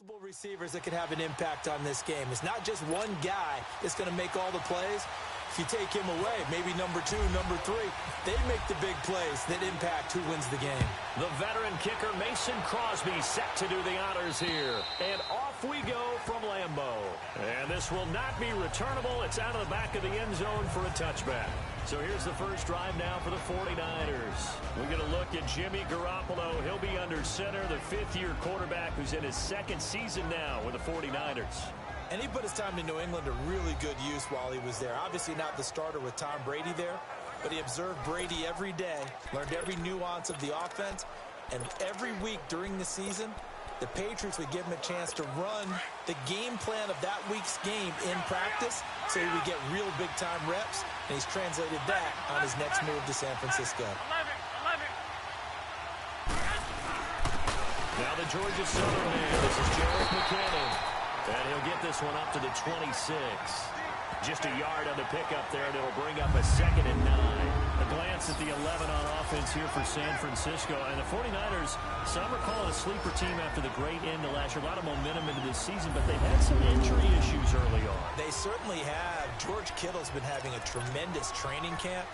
Multiple receivers that could have an impact on this game. It's not just one guy that's going to make all the plays. If you take him away, maybe number 2, number 3, they make the big plays that impact who wins the game. The veteran kicker, Mason Crosby, set to do the honors here. And off we go from Lambeau. And this will not be returnable. It's out of the back of the end zone for a touchback. So here's the first drive now for the 49ers. We're going to look at Jimmy Garoppolo. He'll be under center, the fifth-year quarterback who's in his second season now with the 49ers. And he put his time in New England to really good use while he was there. Obviously not the starter with Tom Brady there, but he observed Brady every day, learned every nuance of the offense, and every week during the season, the Patriots would give him a chance to run the game plan of that week's game in practice so he would get real big-time reps, and he's translated that on his next move to San Francisco. Now the Georgia Southern man, this is Jerick McKinnon. And he'll get this one up to the 26. Just a yard on the pickup there, and it'll bring up a 2nd and 9. A glance at the 11 on offense here for San Francisco. And the 49ers, some are calling a sleeper team after the great end of last year. A lot of momentum into this season, but they've had some injury issues early on. They certainly have. George Kittle's been having a tremendous training camp.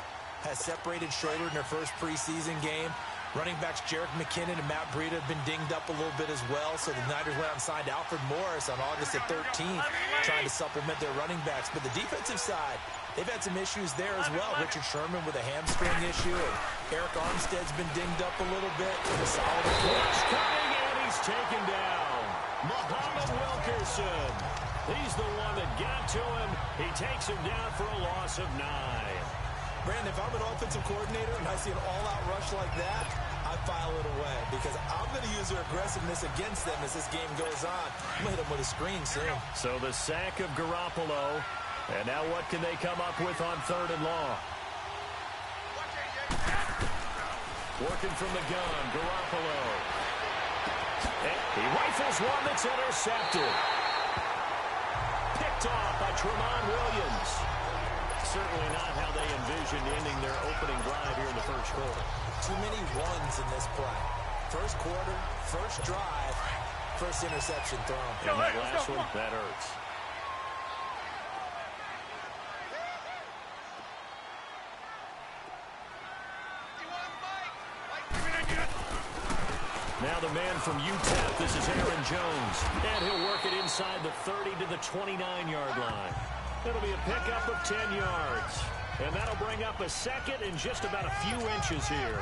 Has separated shoulder in their first preseason game. Running backs Jerick McKinnon and Matt Breida have been dinged up a little bit as well, so the Niners went out and signed Alfred Morris on August the 13th, trying to supplement their running backs. But the defensive side, they've had some issues there as well. Richard Sherman with a hamstring issue, and Eric Armstead's been dinged up a little bit. A solid Blitz coming, and he's taken down. Muhammad Wilkerson. He's the one that got to him. He takes him down for a loss of 9. Brandon, if I'm an offensive coordinator and I see an all-out rush like that, I file it away because I'm going to use their aggressiveness against them as this game goes on. I'm going to hit them with a screen soon. So the sack of Garoppolo, and now what can they come up with on 3rd and long? Working from the gun, Garoppolo. And he rifles one that's intercepted. Picked off by Tramon Williams. Certainly not how they envisioned ending their opening drive here in the first quarter. Too many ones in this play. First quarter, first drive, first interception thrown. And that last one, that hurts. Now the man from UTEP, this is Aaron Jones. And he'll work it inside the 30 to the 29-yard line. It'll be a pickup of 10 yards. And that'll bring up a 2nd and just about a few inches here.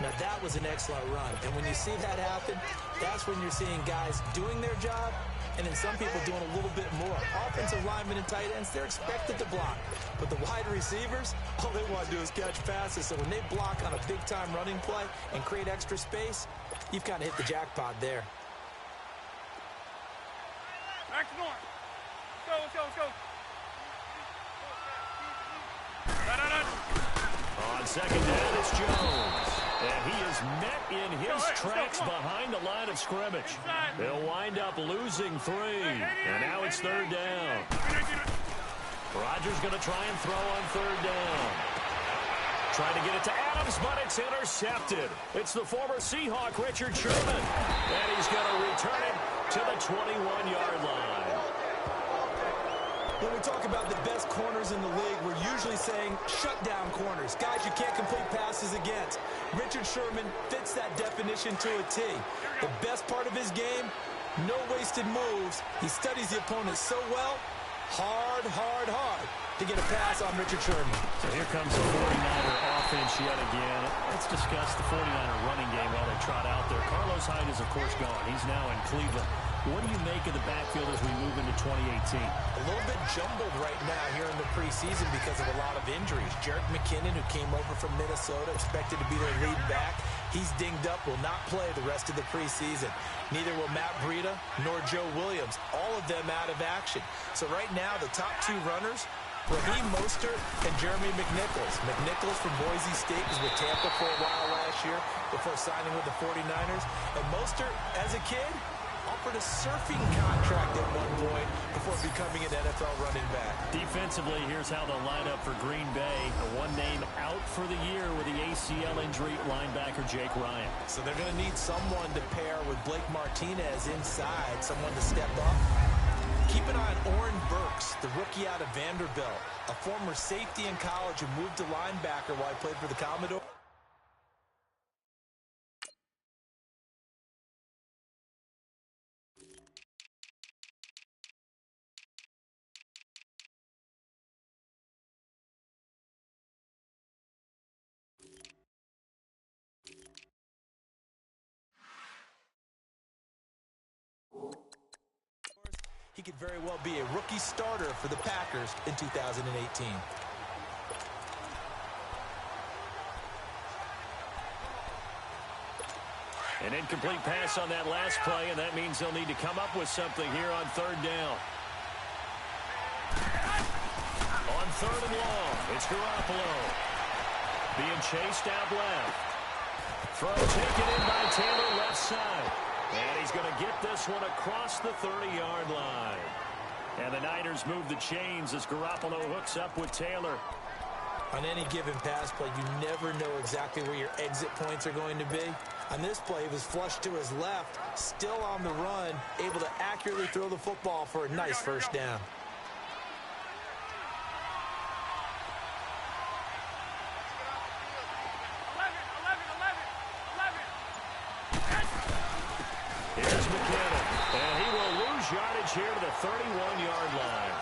Now that was an excellent run. And when you see that happen, that's when you're seeing guys doing their job and then some people doing a little bit more. Offensive linemen and tight ends, they're expected to block. But the wide receivers, all they want to do is catch passes. So when they block on a big-time running play and create extra space, you've kind of hit the jackpot there. Back to north. Let's go. On 2nd down, it's Jones. And he is met in his tracks behind the line of scrimmage. They'll wind up losing 3. And now it's 3rd down. Rodgers going to try and throw on 3rd down. Trying to get it to Adams, but it's intercepted. It's the former Seahawk, Richard Sherman. And he's going to return it to the 21-yard line. When we talk about the best corners in the league, we're usually saying shutdown corners, guys you can't complete passes against. Richard Sherman fits that definition to a T. The best part of his game, no wasted moves. He studies the opponent so well, hard to get a pass on Richard Sherman. So here comes the 49er offense yet again. Let's discuss the 49er running game while they trot out there. Carlos Hyde is, of course, gone. He's now in Cleveland. What do you make of the backfield as we move into 2018? A little bit jumbled right now here in the preseason because of a lot of injuries. Jerick McKinnon, who came over from Minnesota, expected to be their lead back. He's dinged up, will not play the rest of the preseason. Neither will Matt Breida nor Joe Williams. All of them out of action. So right now, the top 2 runners, Raheem Mostert and Jeremy McNichols. McNichols from Boise State was with Tampa for a while last year before signing with the 49ers. And Mostert, as a kid, offered a surfing contract at one point before becoming an NFL running back. Defensively, here's how they'll line up for Green Bay. The one name out for the year with the ACL injury, linebacker Jake Ryan. So they're going to need someone to pair with Blake Martinez inside, someone to step up. Keep an eye on Oren Burks, the rookie out of Vanderbilt, a former safety in college who moved to linebacker while he played for the Commodores. He could very well be a rookie starter for the Packers in 2018. An incomplete pass on that last play, and that means they'll need to come up with something here on third down. On third and long, it's Garoppolo. Being chased out left. Throw taken in by Taylor left side. And he's going to get this one across the 30-yard line. And the Niners move the chains as Garoppolo hooks up with Taylor. On any given pass play, you never know exactly where your exit points are going to be. On this play, he was flushed to his left, still on the run, able to accurately throw the football for a nice first down. Here's McKinnon, and he will lose yardage here to the 31-yard line.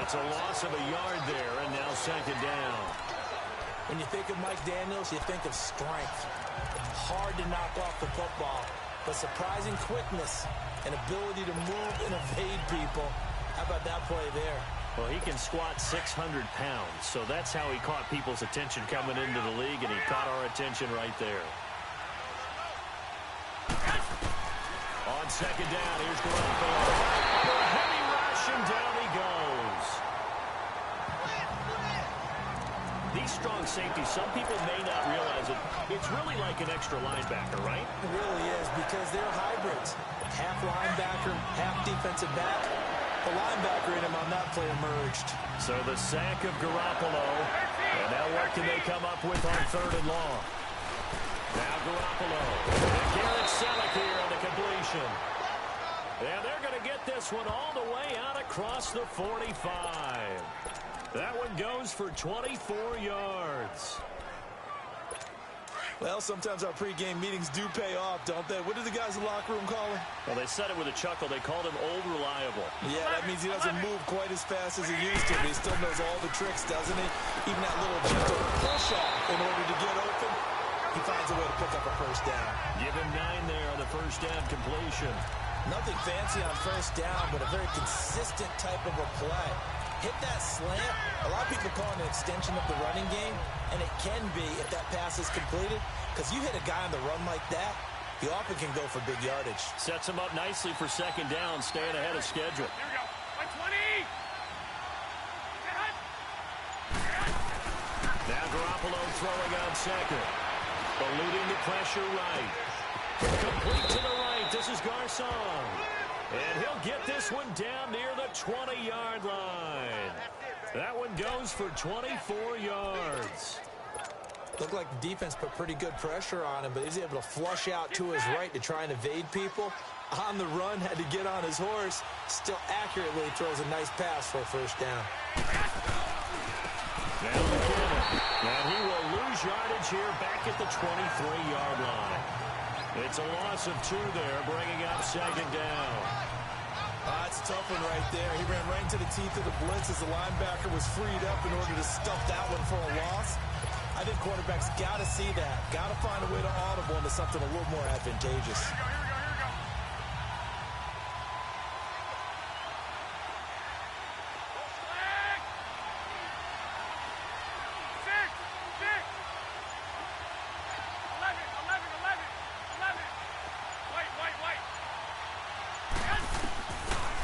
It's a loss of a yard there, and now second down. When you think of Mike Daniels, you think of strength. Hard to knock off the football, but surprising quickness and ability to move and evade people. How about that play there? Well, he can squat 600 pounds, so that's how he caught people's attention coming into the league, and he caught our attention right there. On second down, here's Garoppolo. Heavy rush, and down he goes. These strong safeties, some people may not realize it. It's really like an extra linebacker, right? It really is, because they're hybrids. Half linebacker, half defensive back. The linebacker in him on that play emerged. So the sack of Garoppolo. And now what can they come up with on third and long? Now Garoppolo. And Garrett Selleck here on the completion. And they're going to get this one all the way out across the 45. That one goes for 24 yards. Well, sometimes our pregame meetings do pay off, don't they? What do the guys in the locker room call him? Well, they said it with a chuckle. They called him Old Reliable. Yeah, that means he doesn't move quite as fast as he used to, but he still knows all the tricks, doesn't he? Even that little gentle push-off in order to get open, he finds a way to pick up a first down. Give him 9 there on the first down completion. Nothing fancy on first down, but a very consistent type of a play. Hit that slant. A lot of people call it an extension of the running game, and it can be if that pass is completed, because you hit a guy on the run like that, he often can go for big yardage. Sets him up nicely for second down, staying ahead of schedule. Here we go. 120. Now Garoppolo throwing on second. Eluding the pressure right. Complete to the right. This is Garcon. And he'll get this one down near the 20-yard line. That one goes for 24 yards. Looked like the defense put pretty good pressure on him, but he's able to flush out to his right to try and evade people. On the run, had to get on his horse. Still accurately throws a nice pass for a first down. Now McKinnon. Now he will lose yardage here back at the 23-yard line. It's a loss of 2 there, bringing up second down. That's a tough one right there. He ran right into the teeth of the blitz as the linebacker was freed up in order to stuff that one for a loss. I think quarterbacks got to see that. Got to find a way to audible into something a little more advantageous.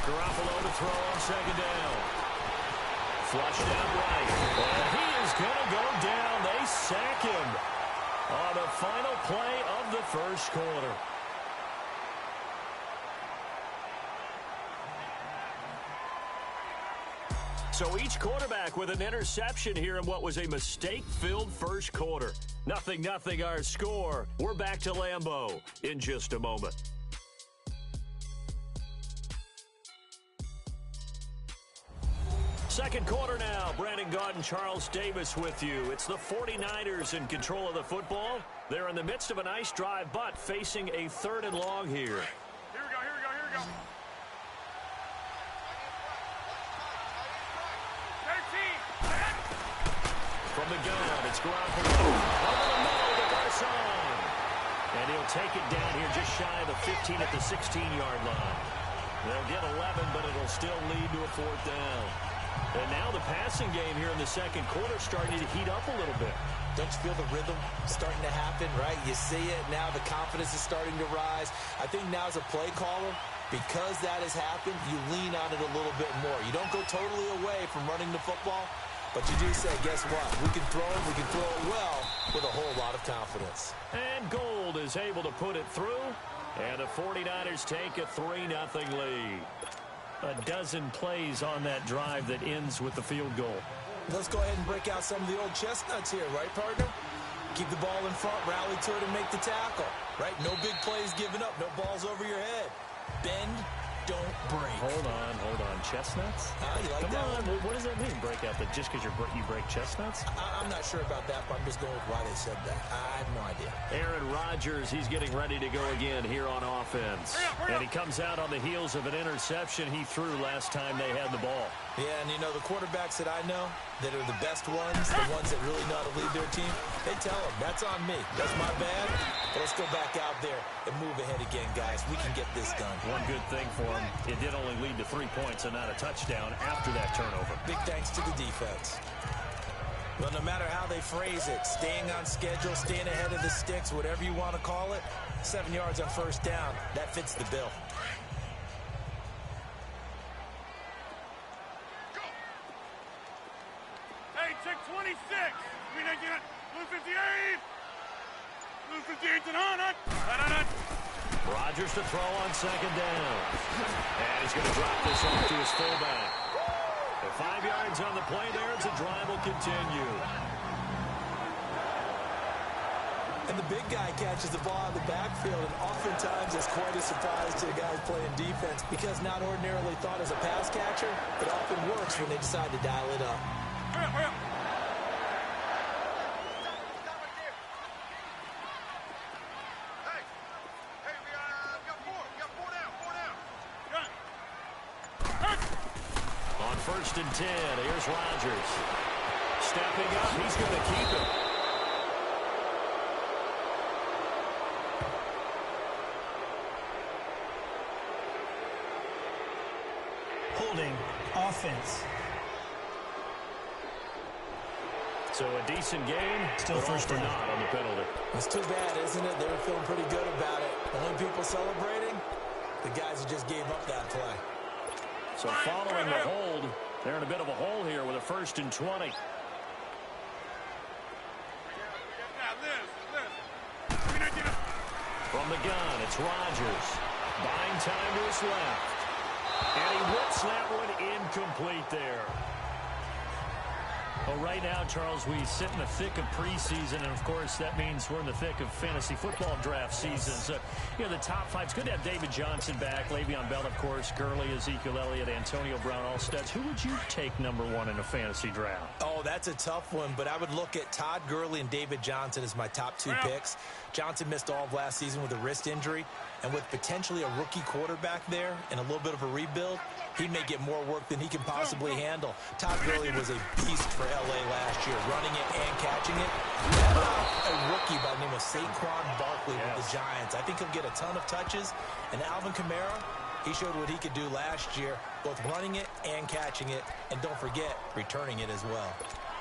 Garoppolo to throw on second down. Flushed out right. And he is going to go down. They sack him on the final play of the first quarter. So each quarterback with an interception here in what was a mistake-filled first quarter. 0-0 our score. We're back to Lambeau in just a moment. Second quarter now. Brandon Gaudin and Charles Davis with you. It's the 49ers in control of the football. They're in the midst of a nice drive, but facing a 3rd and long here. Here we go. 13. From the gun, it's Garoppolo. Over the middle to Garcon. And he'll take it down here just shy of the 15 at the 16-yard line. They'll get 11, but it'll still lead to a 4th down. And now the passing game here in the second quarter starting to heat up a little bit. Don't you feel the rhythm starting to happen, right? You see it now. The confidence is starting to rise. I think now as a play caller, because that has happened, you lean on it a little bit more. You don't go totally away from running the football, but you do say, guess what? We can throw it. We can throw it well with a whole lot of confidence. And Gold is able to put it through. And the 49ers take a 3-0 lead. A dozen plays on that drive that ends with the field goal. Let's go ahead and break out some of the old chestnuts here, right, partner? Keep the ball in front, rally to it, and make the tackle, right? No big plays given up, no balls over your head. Bend, don't break. Hold on. Chestnuts? You like Come that on. one? What does that mean, break out? That just because you break chestnuts? I'm not sure about that, but I'm just going with why they said that. I have no idea. Aaron Rodgers, he's getting ready to go again here on offense. And he comes out on the heels of an interception he threw last time they had the ball. Yeah, and you know, the quarterbacks that I know that are the best ones, the ones that really know how to lead their team, they tell them, that's on me. That's my bad. But let's go back out there and move ahead again, guys. We can get this done. One good thing for him, it did only lead to 3 points and not a touchdown after that turnover. Big thanks to the defense. Well, no matter how they phrase it, staying on schedule, staying ahead of the sticks, whatever you want to call it, 7 yards on first down, that fits the bill. Hey, check 26. Blue 58. Blue 58 and on. Rodgers to throw on second down. And he's going to drop this off to his fullback. 5 yards on the play there as the drive will continue. And the big guy catches the ball out of the backfield, and oftentimes it's quite a surprise to the guys playing defense because not ordinarily thought as a pass catcher, it often works when they decide to dial it up. Hurry up. On 1st and 10, here's Rodgers. Stepping up, he's going to keep it. Holding offense. So a decent game, Still first down. not on the penalty. It's too bad, isn't it? They were feeling pretty good about it. The only people celebrating, the guys who just gave up that play. So following the hold, they're in a bit of a hole here with a 1st and 20. Now this. From the gun, it's Rodgers. Buying time to his left. And he whips that one incomplete there. Well, right now, Charles, we sit in the thick of preseason, and, of course, that means we're in the thick of fantasy football draft season. So, the top 5. It's good to have David Johnson back, Le'Veon Bell, of course, Gurley, Ezekiel Elliott, Antonio Brown, all studs. Who would you take #1 in a fantasy draft? Oh, that's a tough one, but I would look at Todd Gurley and David Johnson as my top 2 picks. Johnson missed all of last season with a wrist injury, and with potentially a rookie quarterback there and a little bit of a rebuild, he may get more work than he can possibly handle. Todd Gurley was a beast for L.A. last year, running it and catching it. A rookie by the name of Saquon Barkley with the Giants. I think he'll get a ton of touches. And Alvin Kamara, he showed what he could do last year, both running it and catching it. And don't forget, returning it as well.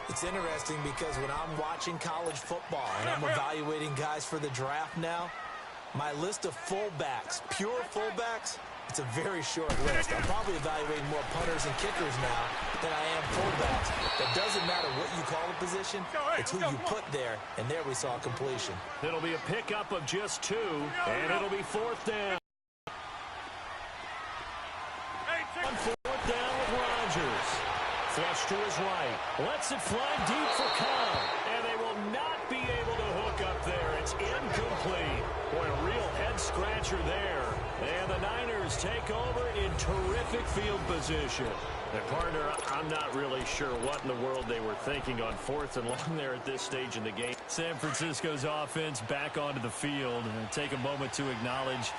It's interesting because when I'm watching college football and I'm evaluating guys for the draft now, my list of fullbacks, pure fullbacks, it's a very short list. I'm probably evaluating more punters and kickers now than I am fullbacks. It doesn't matter what you call a position. It's who you put there, and there we saw completion. It'll be a pickup of just 2, and it'll be 4th down. On 4th down with Rodgers. Flush to his right. Lets it fly deep for Cobb. And they will not be able to hook up there. It's incomplete. Boy, a real head-scratcher there. And the Niners take over in terrific field position. And partner, I'm not really sure what in the world they were thinking on 4th and long there at this stage in the game. San Francisco's offense back onto the field. And take a moment to acknowledge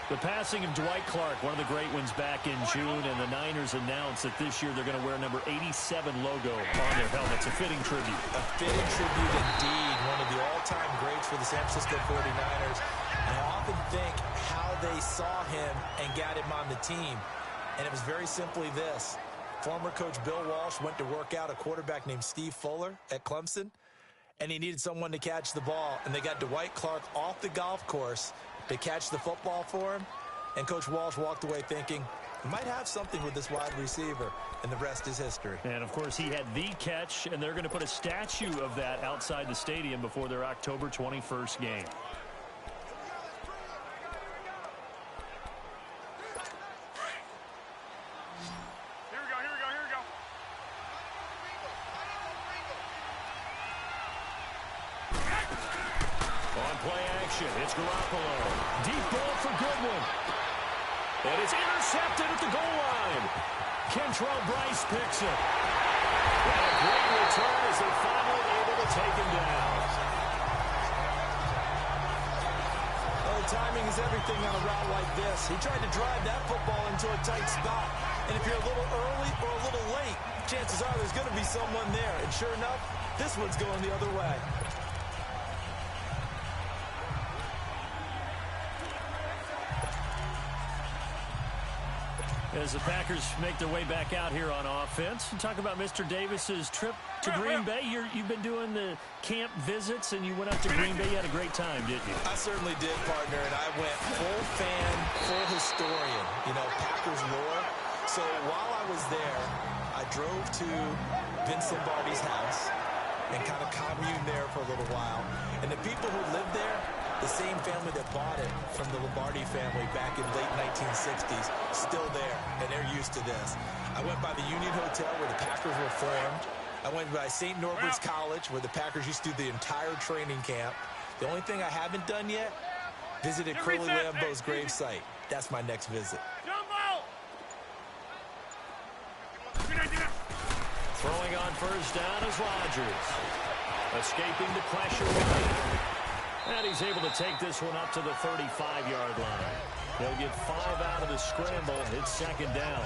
the passing of Dwight Clark, one of the great ones back in June, and the Niners announced that this year they're going to wear number 87 logo on their helmets. A fitting tribute. A fitting tribute indeed. One of the all-time greats for the San Francisco 49ers. And I often think how they saw him and got him on the team. And it was very simply this. Former coach Bill Walsh went to work out a quarterback named Steve Fuller at Clemson, and he needed someone to catch the ball. And they got Dwight Clark off the golf course to catch the football for him, and Coach Walsh walked away thinking, he might have something with this wide receiver, and the rest is history. And, of course, he had the catch, and they're going to put a statue of that outside the stadium before their October 21st game. It's Garoppolo. Deep ball for Goodwin. And it's intercepted at the goal line. Kentrell Bryce picks it. And a great return as they're finally able to take him down. Well, timing is everything on a route like this. He tried to drive that football into a tight spot. And if you're a little early or a little late, chances are there's going to be someone there. And sure enough, this one's going the other way. As the Packers make their way back out here on offense, talk about Mr. Davis's trip to Green Bay. You've been doing the camp visits, and you went up to Green Bay. You had a great time, didn't you? I certainly did, partner, and I went full fan, full historian, Packers lore. So while I was there, I drove to Vince Lombardi's house and kind of communed there for a little while. And the people who lived there, the same family that bought it from the Lombardi family back in late 1960s, still there, and they're used to this. I went by the Union Hotel where the Packers were formed. I went by St. Norbert's College where the Packers used to do the entire training camp. The only thing I haven't done yet, visited Curly Lambeau's gravesite. That's my next visit. Throwing on first down is Rodgers. Escaping the pressure right. And he's able to take this one up to the 35-yard line. He'll get 5 out of the scramble. It's second down.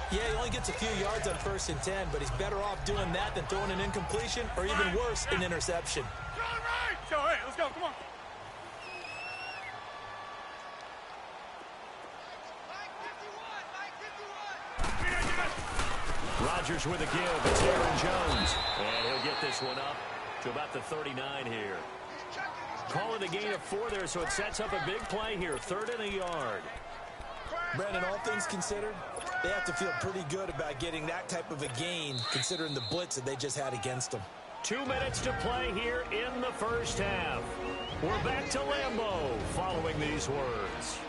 Yeah, he only gets a few yards on 1st and 10, but he's better off doing that than throwing an incompletion or even worse, an interception. So, hey, let's go. Come on. Rodgers with a give. It's Aaron Jones. And he'll get this one up to about the 39 here. Call it a gain of 4 there, so it sets up a big play here. 3rd and a yard. Brandon, all things considered, they have to feel pretty good about getting that type of a gain, considering the blitz that they just had against them. 2 minutes to play here in the first half. We're back to Lambeau following these words.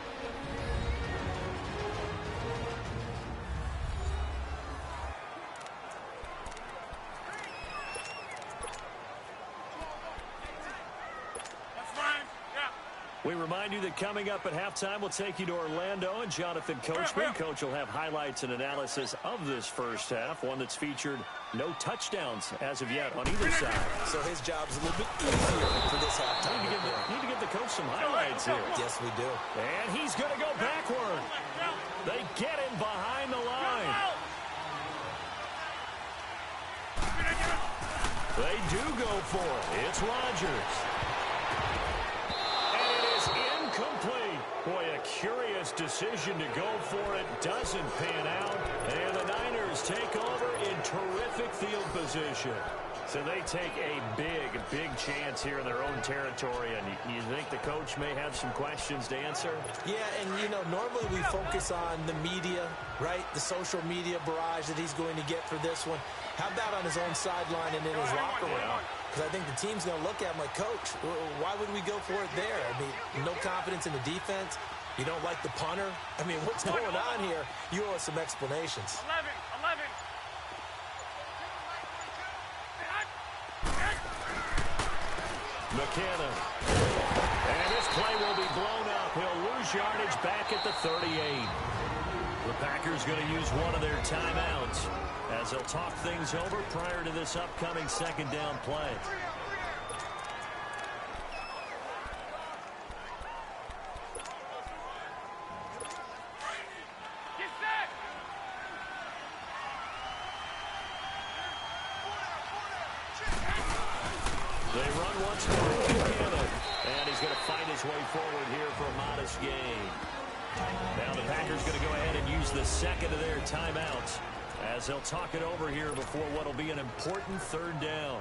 We remind you that coming up at halftime, we'll take you to Orlando and Jonathan Coachman. Coach will have highlights and analysis of this first half, one that's featured no touchdowns as of yet on either side. So his job's a little bit easier for this halftime. Need to give the coach some highlights here. Yes, we do. And he's going to go backward. They get him behind the line. They do go for it. It's Rodgers. Complete. Boy, a curious decision to go for it. Doesn't pan out. And the Niners take over in terrific field position. So they take a big chance here in their own territory. And you think the coach may have some questions to answer? Yeah, and, normally we focus on the media, right? The social media barrage that he's going to get for this one. How about on his own sideline and in his locker room? Because I think the team's going to look at him like, Coach, why would we go for it there? I mean, no confidence in the defense. You don't like the punter. I mean, what's going on here? You owe us some explanations. 11. McKinnon. And this play will be blown up. He'll lose yardage back at the 38. The Packers going to use one of their timeouts as they'll talk things over prior to this upcoming second down play. They run once more with McKinnon, and he's going to fight his way forward here for a modest gain. Now the Packers going to go ahead and use the second of their timeouts as they'll talk it over here before what will be an important third down.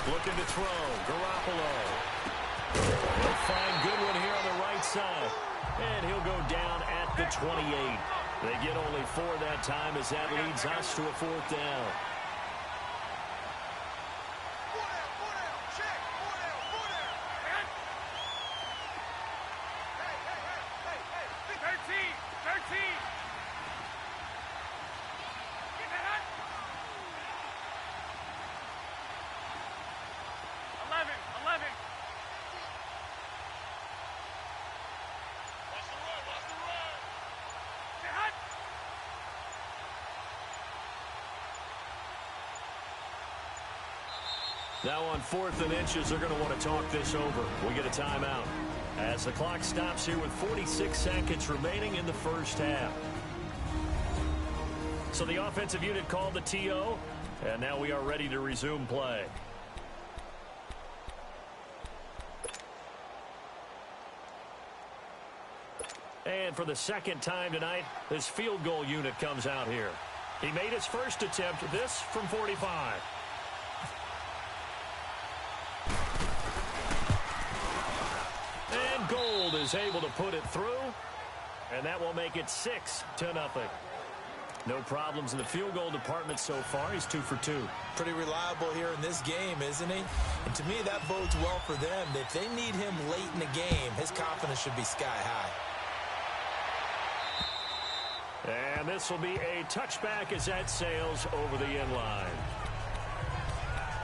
Looking to throw. Garoppolo. He'll find Goodwin here on the right side. And he'll go down at the 28. They get only 4 that time as that leads us to a fourth down. Now on 4th and inches, they're going to want to talk this over. We get a timeout as the clock stops here with 46 seconds remaining in the first half. So the offensive unit called the TO, and now we are ready to resume play. And for the second time tonight, this field goal unit comes out here. He made his first attempt, this from 45. And Gold is able to put it through, and that will make it 6-0. No problems in the field goal department so far. He's 2 for 2. Pretty reliable here in this game, isn't he? And to me, that bodes well for them. If they need him late in the game, his confidence should be sky high. And this will be a touchback as that sails over the end line.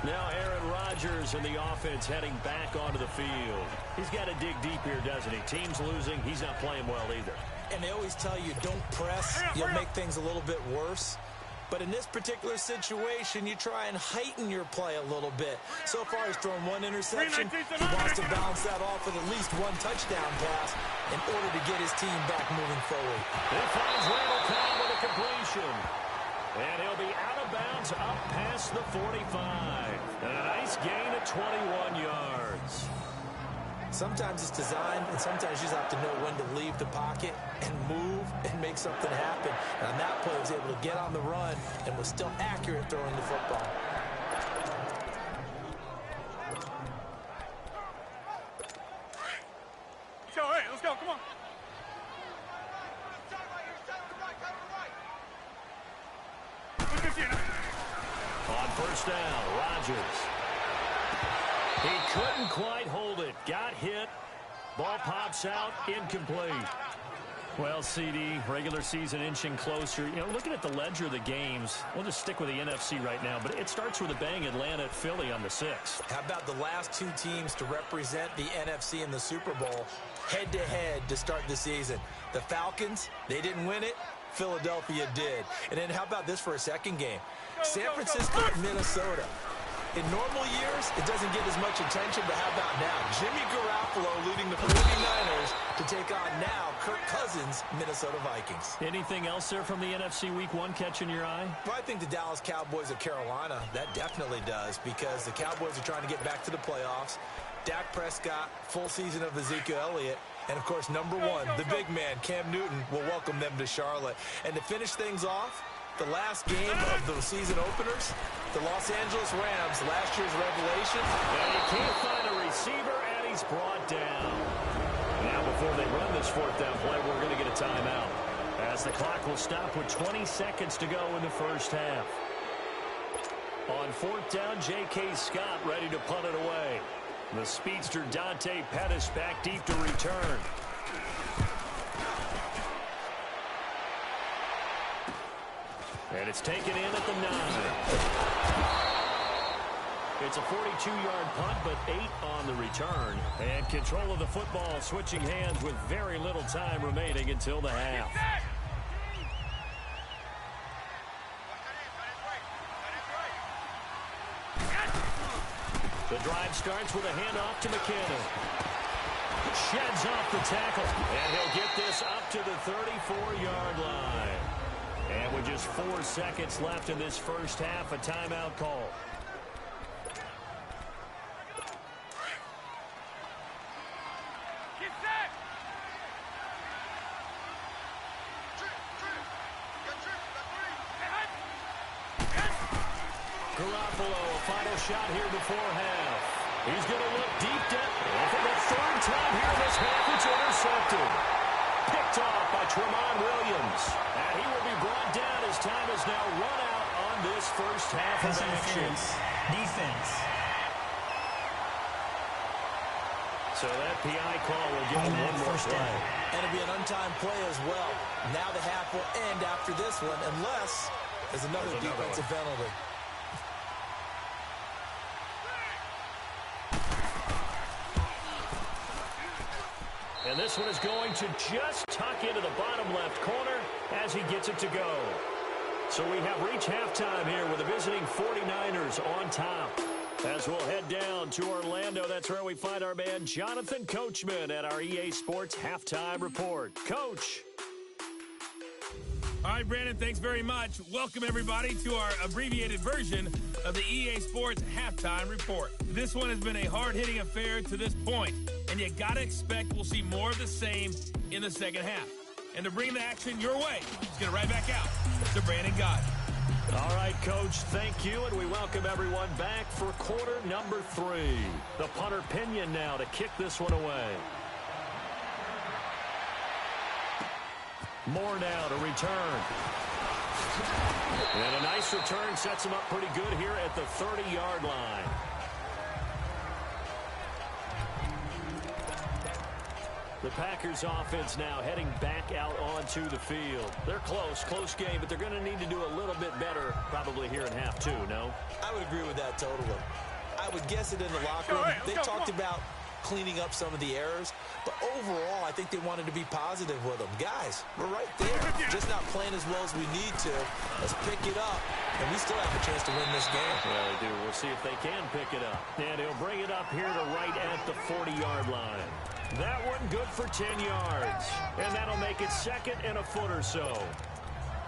Now Aaron Rodgers and the offense heading back onto the field. He's got to dig deep here, doesn't he? Team's losing. He's not playing well either. And they always tell you, don't press. You'll make things a little bit worse. But in this particular situation, you try and heighten your play a little bit. So far, he's thrown 1 interception. He wants to bounce that off with at least 1 touchdown pass in order to get his team back moving forward. He finds Randall Cobb with a completion. And he'll be out of bounds up past the 45. And a nice gain of 21 yards. Sometimes it's designed, and sometimes you just have to know when to leave the pocket and move and make something happen. And on that play, he was able to get on the run and was still accurate throwing the football. So, hey, let's go. Come on. On first down, Rodgers. He couldn't quite hold it. Got hit. Ball pops out. Incomplete. Well, CD, regular season inching closer. You know, looking at the ledger of the games, we'll just stick with the NFC right now, but it starts with a bang. Atlanta at Philly on the 6th. How about the last 2 teams to represent the NFC in the Super Bowl head-to-head to start the season? The Falcons, they didn't win it. Philadelphia did. And then how about this for a second game? San Francisco at Minnesota. In normal years, it doesn't get as much attention, but how about now? Jimmy Garoppolo leading the 49ers to take on now Kirk Cousins' Minnesota Vikings. Anything else there from the NFC Week 1 catching your eye? Well, I think the Dallas Cowboys of Carolina, that definitely does, because the Cowboys are trying to get back to the playoffs. Dak Prescott, full season of Ezekiel Elliott, and, of course, number 1, the big man, Cam Newton, will welcome them to Charlotte. And to finish things off, the last game of the season openers, the Los Angeles Rams, last year's revelation. And he can't find a receiver, and he's brought down. Now, before they run this 4th down play, we're going to get a timeout, as the clock will stop with 20 seconds to go in the first half. On 4th down, J.K. Scott ready to punt it away. The speedster Dante Pettis back deep to return. And it's taken in at the 9. It's a 42-yard punt, but 8 on the return. And control of the football switching hands with very little time remaining until the half. The drive starts with a handoff to McKinnon. Sheds off the tackle. And he'll get this up to the 34-yard line. And with just 4 seconds left in this first half, a timeout call. Garoppolo, a final shot here before half. He's going to look deep down. And for the 3rd time here in this half, it's intercepted. Picked off by Tramon Williams. And he will be brought down as time has now run out on this first half of action. Defense. So that PI call will give him one more play. And it'll be an untimed play as well. Now the half will end after this one, unless there's another defensive penalty. And this one is going to just tuck into the bottom left corner as he gets it to go. So we have reached halftime here with the visiting 49ers on top. As we'll head down to Orlando, that's where we find our man Jonathan Coachman at our EA Sports Halftime Report. Coach. All right, Brandon, thanks very much. Welcome, everybody, to our abbreviated version of the EA Sports Halftime Report. This one has been a hard-hitting affair to this point, and you got to expect we'll see more of the same in the second half. And to bring the action your way, let's get it right back out to Brandon Gott. All right, Coach, thank you, and we welcome everyone back for quarter number 3. The punter Pinion now to kick this one away. Moore now to return. And a nice return sets him up pretty good here at the 30-yard line. The Packers offense now heading back out onto the field. They're close game, but they're going to need to do a little bit better probably here in half 2, no? I would agree with that totally. I would guess it in the locker room. They talked about cleaning up some of the errors, but overall, I think they wanted to be positive with them. Guys, we're right there. Just not playing as well as we need to. Let's pick it up, and we still have a chance to win this game. Yeah, they do. We'll see if they can pick it up. And he'll bring it up here to right at the 40-yard line. That one good for 10 yards, and that'll make it 2nd and a foot or so.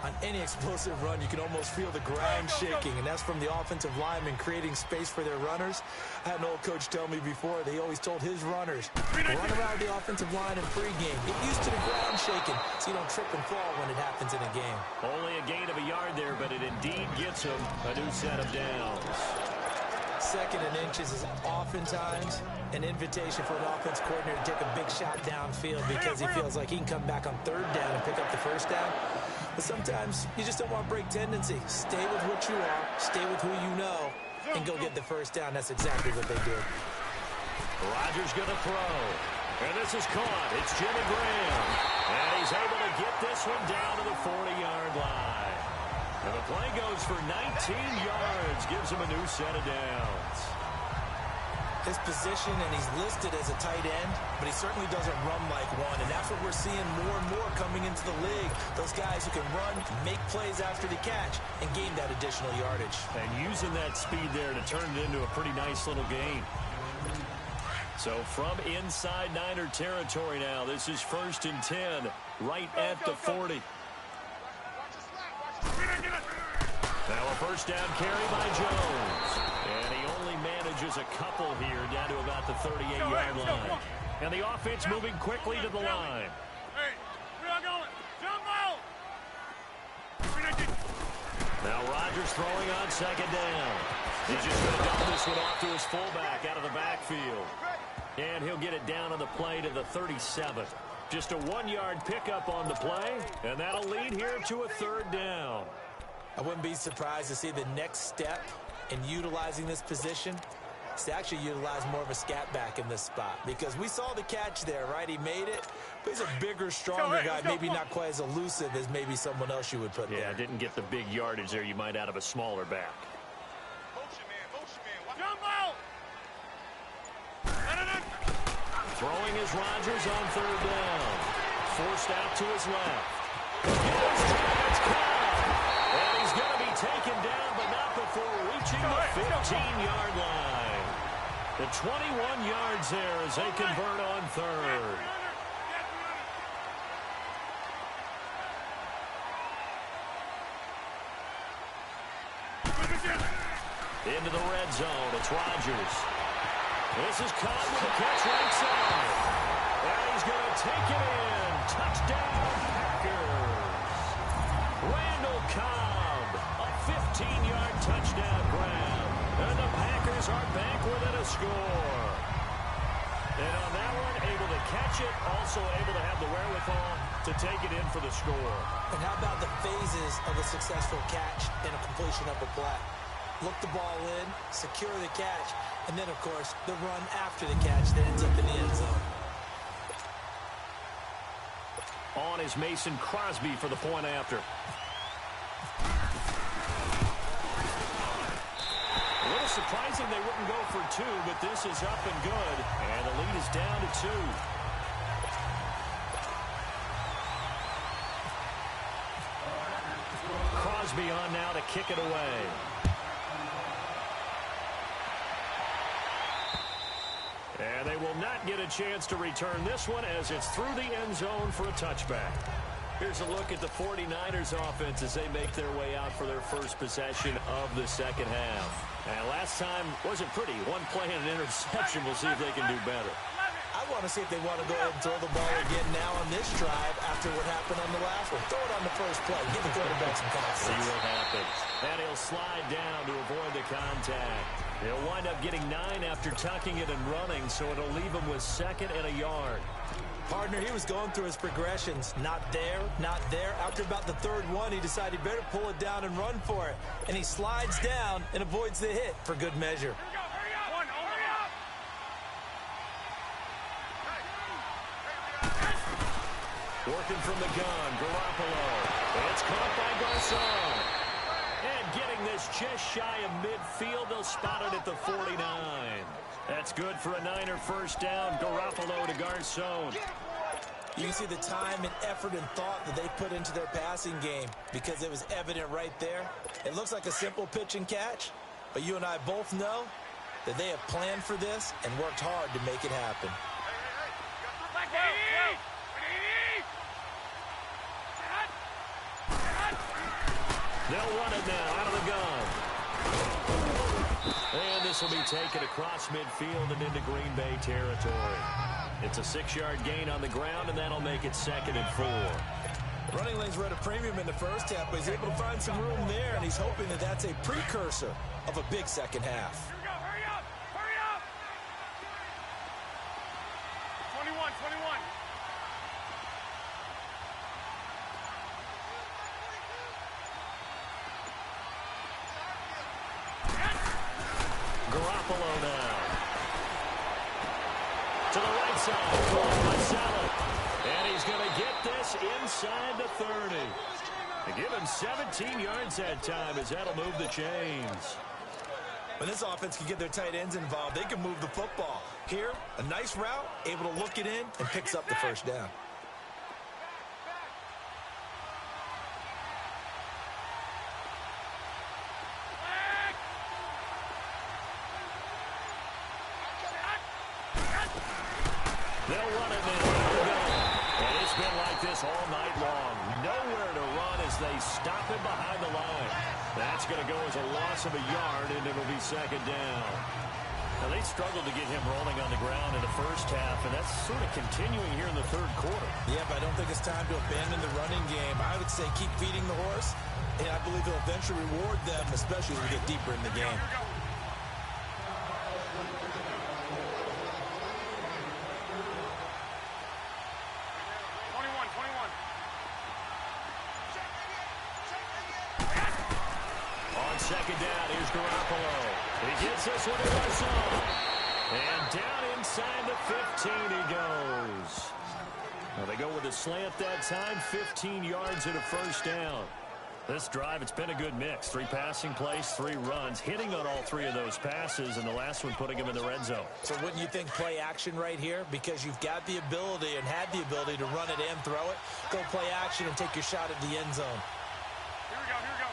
On any explosive run, you can almost feel the ground shaking, and that's from the offensive linemen creating space for their runners. I had an old coach tell me before, they always told his runners, run around the offensive line in pregame. Get used to the ground shaking so you don't trip and fall when it happens in a game. Only a gain of a yard there, but it indeed gets him a new set of downs. 2nd and inches is oftentimes an invitation for an offense coordinator to take a big shot downfield because he feels like he can come back on 3rd down and pick up the 1st down. But sometimes you just don't want break tendency. Stay with what you are, stay with who you know, and go get the 1st down. That's exactly what they did. Rodgers going to throw. And this is caught. It's Jimmy Graham. And he's able to get this one down to the 40-yard line. And the play goes for 19 yards, gives him a new set of downs. His position, and he's listed as a tight end, but he certainly doesn't run like one, and that's what we're seeing more and more coming into the league. Those guys who can run, make plays after the catch, and gain that additional yardage. And using that speed there to turn it into a pretty nice little gain. So from inside Niner territory now, this is 1st and 10, right at the 40. Now a 1st down carry by Jones. And he only manages a couple here down to about the 38-yard line. And the offense moving quickly to the line. Hey, we are going. Jump ball. Now Rodgers throwing on 2nd down. He's just going to dump this one off to his fullback out of the backfield. And he'll get it down on the play to the 37. Just a 1-yard pickup on the play. And that'll lead here to a 3rd down. I wouldn't be surprised to see the next step in utilizing this position backs to actually utilize more of a scat back in this spot because we saw the catch there, right? He made it, but he's a bigger, stronger guy, maybe not quite as elusive as maybe someone else you would put there. Yeah, didn't get the big yardage there you might out of a smaller back. Throwing is Rodgers on third down. Forced out to his left. And he's going to be taken down, but not before reaching the 15-yard line. The 21 yards there as they convert on third. Into the red zone. It's Rodgers. This is caught with a catch right side. And he's going to take it in. Touchdown, Packers. Randall Cobb, a 15-yard touchdown grab. And the Packers are back within a score. And on that one, able to catch it, also able to have the wherewithal to take it in for the score. And how about the phases of a successful catch and a completion of a play? Look the ball in, secure the catch, and then, of course, the run after the catch that ends up in the end zone. On is Mason Crosby for the point after. A little surprising they wouldn't go for two, but this is up and good. And the lead is down to 2. Crosby on now to kick it away. And they will not get a chance to return this one as it's through the end zone for a touchback. Here's a look at the 49ers offense as they make their way out for their first possession of the second half. And last time wasn't pretty. One play and an interception. We'll see if they can do better. I want to see if they want to go ahead and throw the ball again now on this drive after what happened on the last one. Throw it on the first play. Give the quarterback some confidence. See what happens. And he'll slide down to avoid the contact. He'll wind up getting 9 after tucking it and running, so it'll leave him with 2nd and a yard. Partner, he was going through his progressions. Not there, not there. After about the third one, he decided he better pull it down and run for it. And he slides down and avoids the hit for good measure. Working from the gun, Garoppolo. It's caught by Garcon. And getting this just shy of midfield, they'll spot it at the 49. That's good for a Niner first down. Garoppolo to Garcon. You can see the time and effort and thought that they put into their passing game because it was evident right there. It looks like a simple pitch and catch, but you and I both know that they have planned for this and worked hard to make it happen. They'll run it now out of the gun. And this will be taken across midfield and into Green Bay territory. It's a 6-yard gain on the ground, and that'll make it 2nd and 4. Running lanes were at a premium in the first half, but he's able to find some room there, and he's hoping that that's a precursor of a big second half. Here we go, hurry up, hurry up! 21, 21. Garoppolo now. To the right side. Caught by Saleh. And he's going to get this inside the 30. They give him 17 yards that time as that'll move the chains. When this offense can get their tight ends involved, they can move the football. Here, a nice route, able to look it in, and picks up the first down. They'll run it now. And it's been like this all night long. Nowhere to run as they stop him behind the line. That's going to go as a loss of a yard, and it'll be 2nd down. Now, they struggled to get him rolling on the ground in the first half, and that's sort of continuing here in the third quarter. Yeah, but I don't think it's time to abandon the running game. I would say keep feeding the horse, and I believe he'll eventually reward them, especially as we get deeper in the game. On 2nd down, here's Garoppolo. He gets this one to Garcon. And down inside the 15 he goes. Well, they go with a slant that time, 15 yards and a first down. This drive, it's been a good mix. 3 passing plays, 3 runs, hitting on all 3 of those passes, and the last one putting him in the red zone. So wouldn't you think play action right here? Because you've got the ability and had the ability to run it and throw it. Go play action and take your shot at the end zone. Here we go, here we go.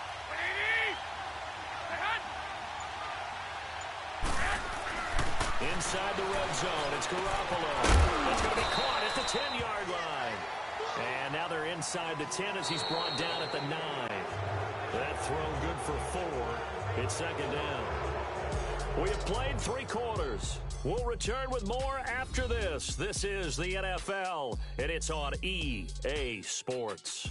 Inside the red zone, it's Garoppolo. It's going to be caught at the 10-yard line. And now they're inside the 10 as he's brought down at the 9. That throw good for 4. It's second down. We have played 3 quarters. We'll return with more after this. This is the NFL, and it's on EA Sports.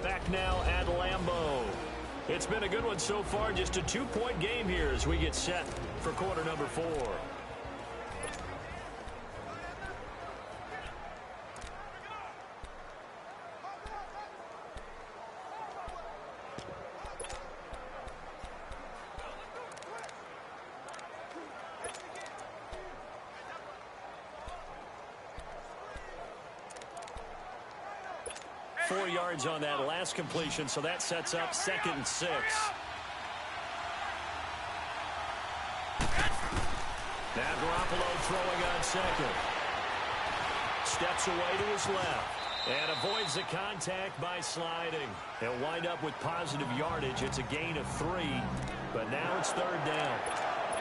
Back now at Lambeau. It's been a good one so far. Just a 2-point game here as we get set for quarter number 4. Four yards on that last completion, so that sets up 2nd and 6. Now Garoppolo throwing on 2nd. Steps away to his left and avoids the contact by sliding. He'll wind up with positive yardage. It's a gain of 3, but now it's 3rd down.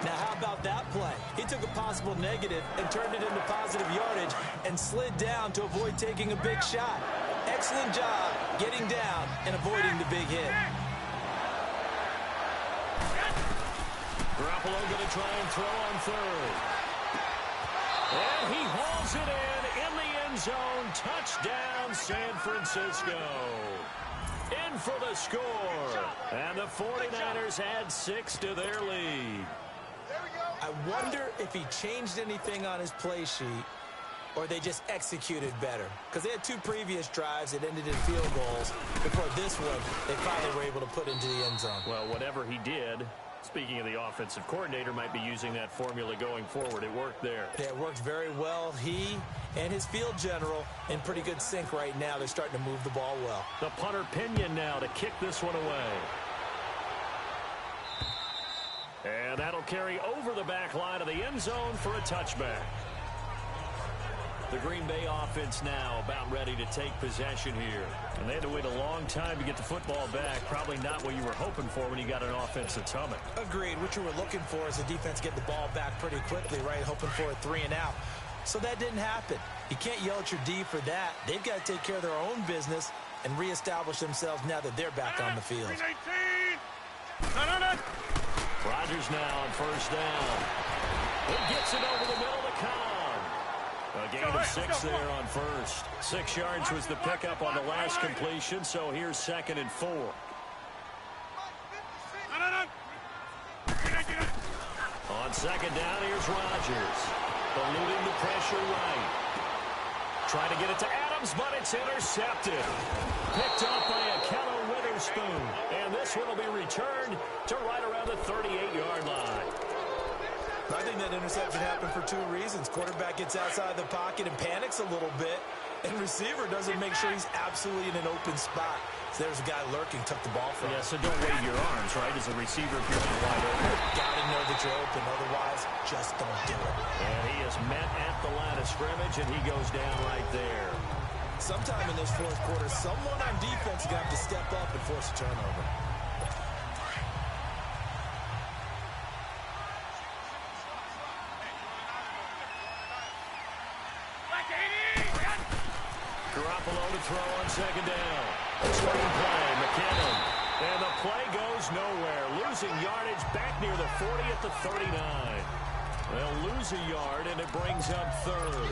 Now, how about that play? He took a possible negative and turned it into positive yardage and slid down to avoid taking a big shot. Excellent job getting down and avoiding the big hit. Garoppolo going to try and throw on 3rd. And he hauls it in the end zone. Touchdown, San Francisco. In for the score. And the 49ers add 6 to their lead. I wonder if he changed anything on his play sheet or they just executed better. Because they had 2 previous drives that ended in field goals. Before this one, they finally were able to put into the end zone. Well, whatever he did, speaking of the offensive coordinator, might be using that formula going forward. It worked there. Yeah, it worked very well. He and his field general in pretty good sync right now. They're starting to move the ball well. The punter Pinion now to kick this one away. And that'll carry over the back line of the end zone for a touchback. The Green Bay offense now about ready to take possession here. And they had to wait a long time to get the football back. Probably not what you were hoping for when you got an offensive summit. Agreed. What you were looking for is the defense get the ball back pretty quickly, right? Hoping for a 3 and out. So that didn't happen. You can't yell at your D for that. They've got to take care of their own business and reestablish themselves now that they're back on the field. Rodgers now on 1st down. He gets it over the middle to Cobb. A gain of 6 there on 1st. 6 yards was the pickup on the last completion, so here's 2nd and 4. On 2nd down, here's Rodgers. Eluding the pressure right. Trying to get it to Adams, but it's intercepted. Picked off by Akello Witherspoon. And this one will be returned to right around the 38-yard line. I think that interception happened for 2 reasons. Quarterback gets outside the pocket and panics a little bit, and receiver doesn't make sure he's absolutely in an open spot. So there's a guy lurking, took the ball from him. Yeah, so don't wave your arms, right, as a receiver if you're not wide open. Gotta know that you're open, otherwise just don't do it. And he is met at the line of scrimmage, and he goes down right there. Sometime in this 4th quarter, someone on defense is going to have to step up and force a turnover. Garoppolo to throw on 2nd down. Swing play, McKinnon. And the play goes nowhere. Losing yardage back near the 40 at the 39. They'll lose a yard, and it brings up 3rd.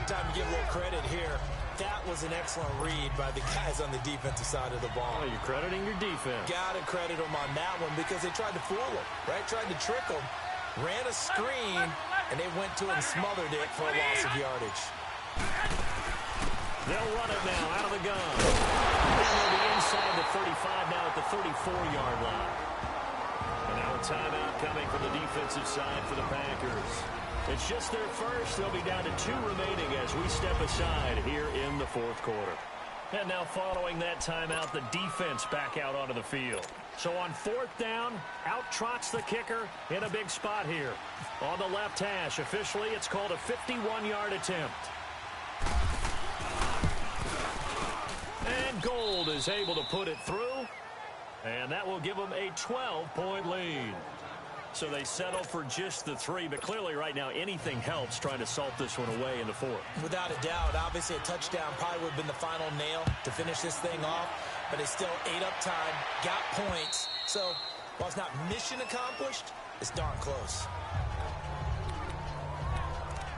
Time to give a little credit here. That was an excellent read by the guys on the defensive side of the ball. Oh, you're crediting your defense. Got to credit them on that one because they tried to fool him, right? Tried to trick him. Ran a screen, and they went to it and smothered it for a loss of yardage. They'll run it now out of the gun. And they'll be inside the 35 now at the 34-yard line. And now a timeout coming from the defensive side for the Packers. It's just their first. They'll be down to 2 remaining as we step aside here in the fourth quarter. And now following that timeout, the defense back out onto the field. So on 4th down, out trots the kicker in a big spot here. On the left hash, officially it's called a 51-yard attempt. And Gold is able to put it through. And that will give them a 12-point lead. So they settle for just the 3, but clearly right now anything helps trying to salt this one away in the 4th. Without a doubt, obviously a touchdown probably would have been the final nail to finish this thing off, but they still ate up time, got points. So while it's not mission accomplished, it's darn close.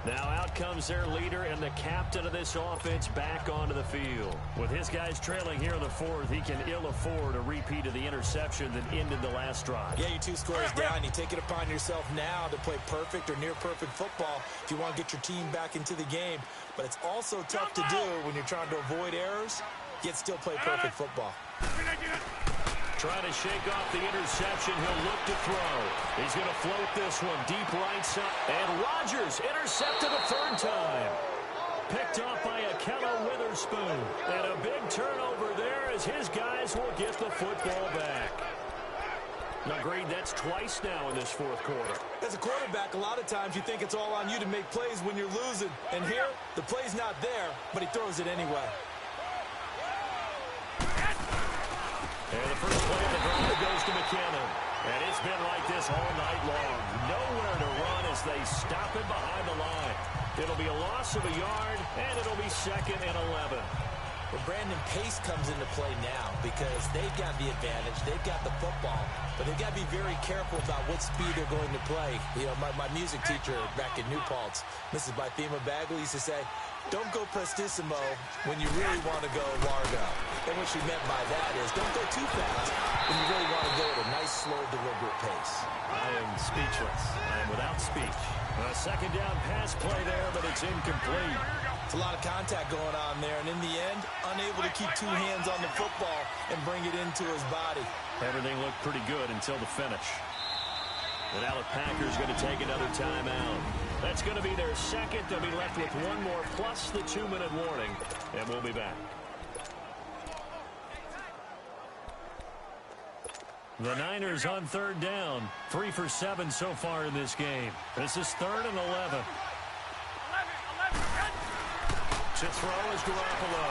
Now out comes their leader and the captain of this offense back onto the field. With his guys trailing here in the 4th, he can ill afford a repeat of the interception that ended the last drive. Yeah, you're 2 scores down. You take it upon yourself now to play perfect or near perfect football if you want to get your team back into the game. But it's also tough to do when you're trying to avoid errors, yet still play perfect football. Trying to shake off the interception. He'll look to throw. He's going to float this one deep right side. And Rodgers intercepted a 3rd time. Picked off by Akello Witherspoon. And a big turnover there as his guys will get the football back. Agreed, that's twice now in this 4th quarter. As a quarterback, a lot of times you think it's all on you to make plays when you're losing. And here, the play's not there, but he throws it anyway. And the first play of the drive goes to McKinnon. And it's been like this all night long. Nowhere to run as they stop it behind the line. It'll be a loss of a yard, and it'll be 2nd and 11. Well, Brandon, pace comes into play now because they've got the advantage. They've got the football, but they've got to be very careful about what speed they're going to play. You know, my music teacher back in New Paltz, Mrs. Bythema Bagley, used to say, don't go prestissimo when you really want to go largo. And what she meant by that is don't go too fast when you really want to go at a nice, slow, deliberate pace. I am speechless. I am without speech. A 2nd down pass play there, but it's incomplete. It's a lot of contact going on there, and in the end, unable to keep 2 hands on the football and bring it into his body. Everything looked pretty good until the finish. And now the Packers going to take another timeout. That's going to be their 2nd. They'll be left with 1 more plus the 2-minute warning, and we'll be back. The Niners on 3rd down. 3 for 7 so far in this game. This is 3rd and 11. To throw is Garoppolo.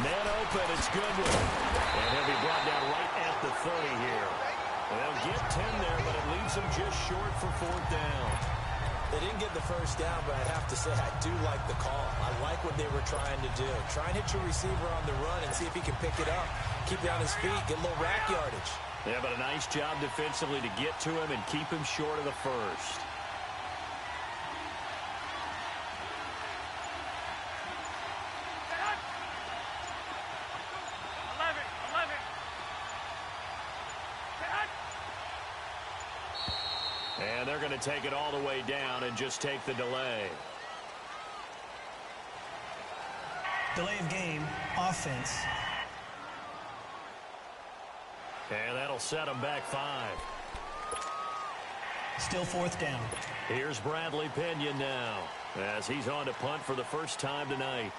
Man open, it's Goodwin. And he'll be brought down right at the 30 here. They'll get 10 there, but it leaves them just short for 4th down. They didn't get the first down, but I have to say I do like the call. I like what they were trying to do. Try and hit your receiver on the run and see if he can pick it up. Keep it on his feet, get a little rack yardage. Yeah, but a nice job defensively to get to him and keep him short of the first. And they're going to take it all the way down and just take the delay. Delay of game, offense. And that'll set them back 5. Still 4th down. Here's Bradley Pinion now as he's on to punt for the first time tonight.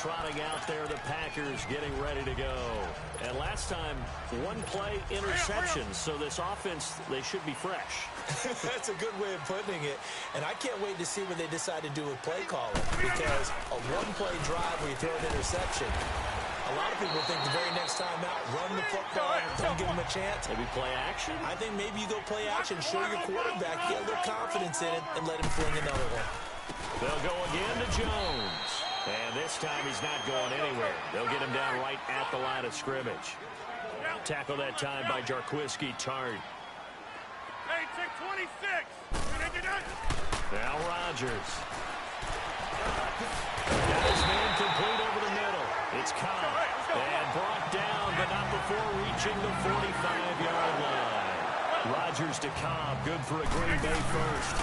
Trotting out there, the Packers getting ready to go. And last time, 1 play interceptions, so this offense, they should be fresh. That's a good way of putting it. And I can't wait to see what they decide to do with play calling, because a 1-play drive where you throw an interception, a lot of people think the very next time out, run the football, don't give them a chance. Maybe play action? I think maybe you go play action, show your quarterback, get a little confidence in it, and let him fling another one. They'll go again to Jones. And this time he's not going anywhere. They'll get him down right at the line of scrimmage. Tackle that time by Jarquiski Tart. Hey, check 26. Now Rodgers. Got his man complete over the middle. It's Cobb. And brought down, but not before reaching the 45-yard line. Rodgers to Cobb. Good for a Green Bay first.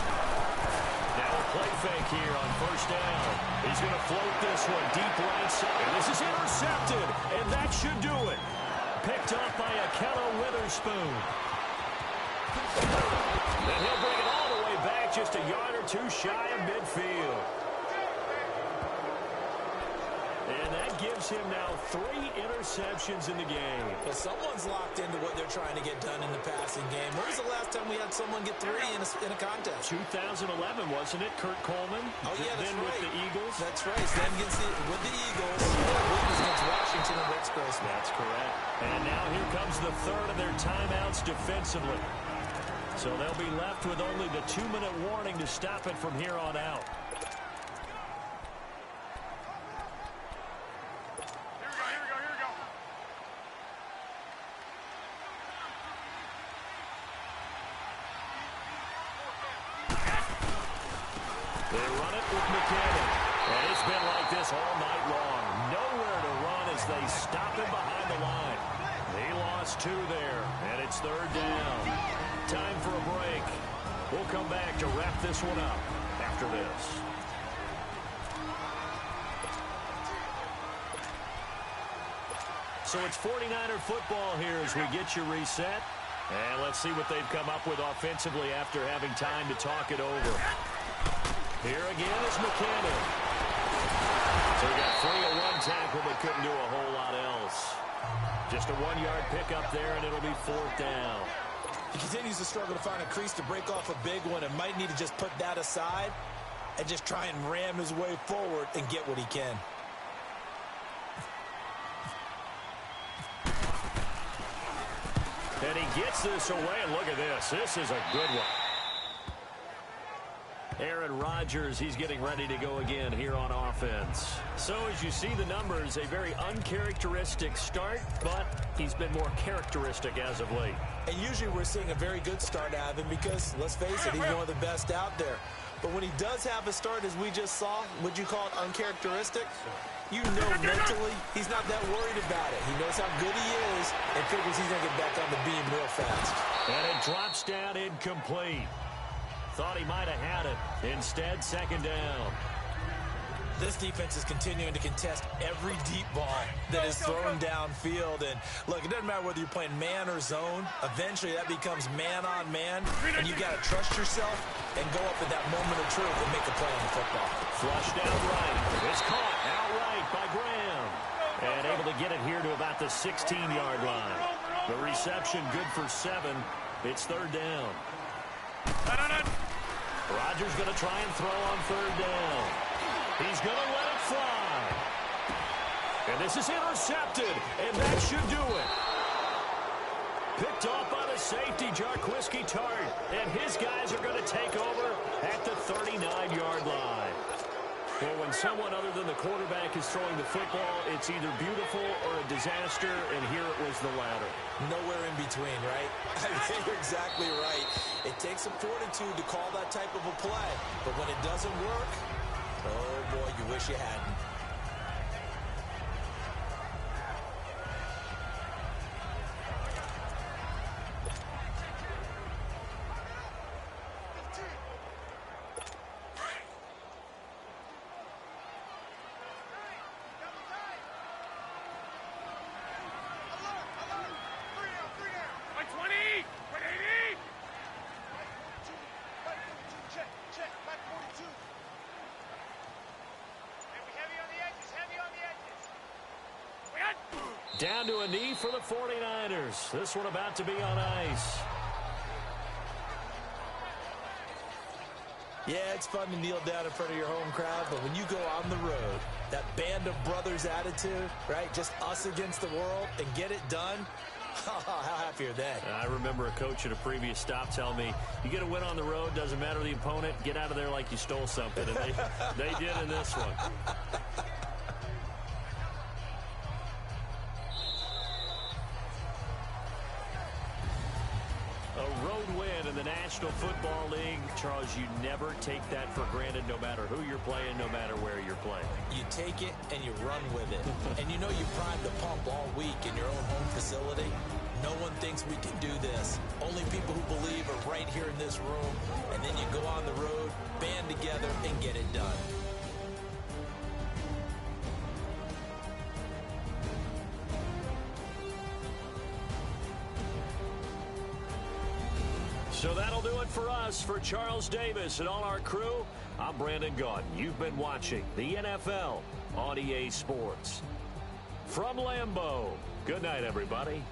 Now a play fake here on first down. He's going to float this one deep right side. And this is intercepted. And that should do it. Picked up by Akello Witherspoon. And he'll bring it all the way back just a yard or two shy of midfield. And that gives him now 3 interceptions in the game. Well, someone's locked into what they're trying to get done in the passing game. When was the last time we had someone get 3 in a contest? 2011, wasn't it? Kurt Coleman. Oh, yeah, that's then right. with the Eagles. That's right. Then with the Eagles. Williams against Washington and Rex Grossman. That's correct. And now here comes the third of their timeouts defensively. So they'll be left with only the 2-minute warning to stop it from here on out. They run it with McKinnon. And it's been like this all night long. Nowhere to run as they stop him behind the line. They lost 2 there, and it's third down. Time for a break. We'll come back to wrap this one up after this. So it's 49er football here as we get you reset. And let's see what they've come up with offensively after having time to talk it over. Here again is McKinnon. So he got 3 at 1 tackle, but couldn't do a whole lot else. Just a 1-yard pickup there, and it'll be 4th down. He continues to struggle to find a crease to break off a big one and might need to just put that aside and just try and ram his way forward and get what he can. And he gets this away, and look at this. This is a good one. Aaron Rodgers, he's getting ready to go again here on offense. So as you see the numbers, a very uncharacteristic start, but he's been more characteristic as of late. And usually we're seeing a very good start out of him because, let's face it, he's one of the best out there. But when he does have a start, as we just saw, would you call it uncharacteristic? You know mentally he's not that worried about it. He knows how good he is and figures he's going to get back on the beam real fast. And it drops down incomplete. Thought he might have had it. Instead, second down. This defense is continuing to contest every deep ball that is thrown downfield. And look, it doesn't matter whether you're playing man or zone. Eventually, that becomes man on man. And you got to trust yourself and go up at that moment of truth and make a play on the football. Flushed out right. It's caught outright by Graham. And able to get it here to about the 16-yard line. The reception good for 7. It's third down. Rodgers going to try and throw on third down. He's going to let it fly. And this is intercepted, and that should do it. Picked off by the safety, Jarquiski Tart. And his guys are going to take over at the 39-yard line. Well, when someone other than the quarterback is throwing the football, it's either beautiful or a disaster, and here it was the latter. Nowhere in between, right? I mean, you're exactly right. It takes some fortitude to call that type of a play, but when it doesn't work, oh boy, you wish you hadn't. Down to a knee for the 49ers. This one about to be on ice. Yeah, it's fun to kneel down in front of your home crowd, but when you go on the road, that band of brothers attitude, right? Just us against the world and get it done. How happy are they? I remember a coach at a previous stop telling me, you get a win on the road, doesn't matter the opponent, get out of there like you stole something. And they did in this one. National Football League, Charles, you never take that for granted no matter who you're playing, no matter where you're playing. You take it and you run with it. And you know you prime the pump all week in your own home facility. No one thinks we can do this. Only people who believe are right here in this room. And then you go on the road, band together, and get it done. So that'll do it for us. For Charles Davis and all our crew, I'm Brandon Gaudin. You've been watching the NFL on EA Sports. From Lambeau, good night, everybody.